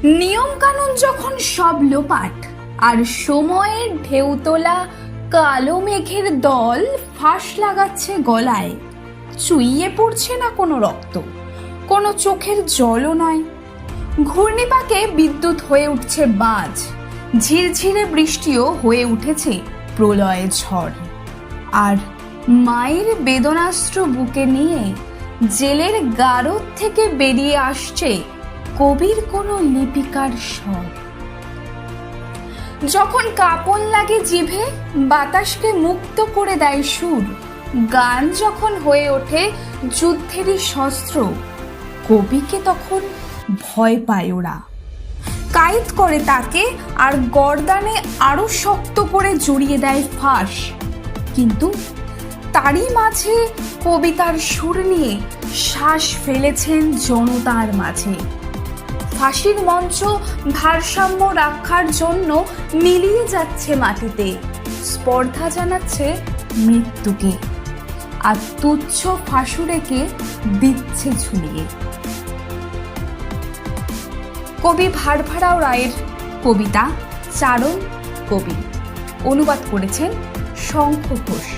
নিয়মকানুন যখন সব লোপাট, আর সময়ের ঢেউ তোলা কালো মেঘের দল ফাঁস লাগাচ্ছে গলায়, চুইয়ে পড়ছে না কোনো রক্ত, কোনো চোখের জলও নয়। ঘূর্ণিপাকে বিদ্যুৎ হয়ে উঠছে বাজ, ঝিরঝিরে বৃষ্টিও হয়ে উঠেছে প্রলয় ঝড়। আর মায়ের বেদনাস্ত্র বুকে নিয়ে জেলের গারদ থেকে বেরিয়ে আসছে কবির কোনো লিপিকার স্বর। যখন কাঁপন লাগে জিভে, বাতাসকে মুক্ত করে দেয় সুর, গান যখন হয়ে ওঠে যুদ্ধেরই শস্ত্র, কবিকে তখন ভয় পায় ওরা। কায়েদ করে তাকে আর গর্দানে আরো শক্ত করে জড়িয়ে দেয় ফাঁস। কিন্তু তারই মাঝে কবিতার সুর নিয়ে শ্বাস ফেলেছেন জনতার মাঝে। ফাঁসির মঞ্চ ভারসাম্য রক্ষার জন্য মিলিয়ে যাচ্ছে মাটিতে, স্পর্ধা জানাচ্ছে মৃত্যুকে, আর তুচ্ছ ফাঁসুরেকে দিচ্ছে ঝুলিয়ে। কবি ভারভারাও রায়ের কবিতা চারণ কবি অনুবাদ করেছেন শঙ্খ ঘোষ।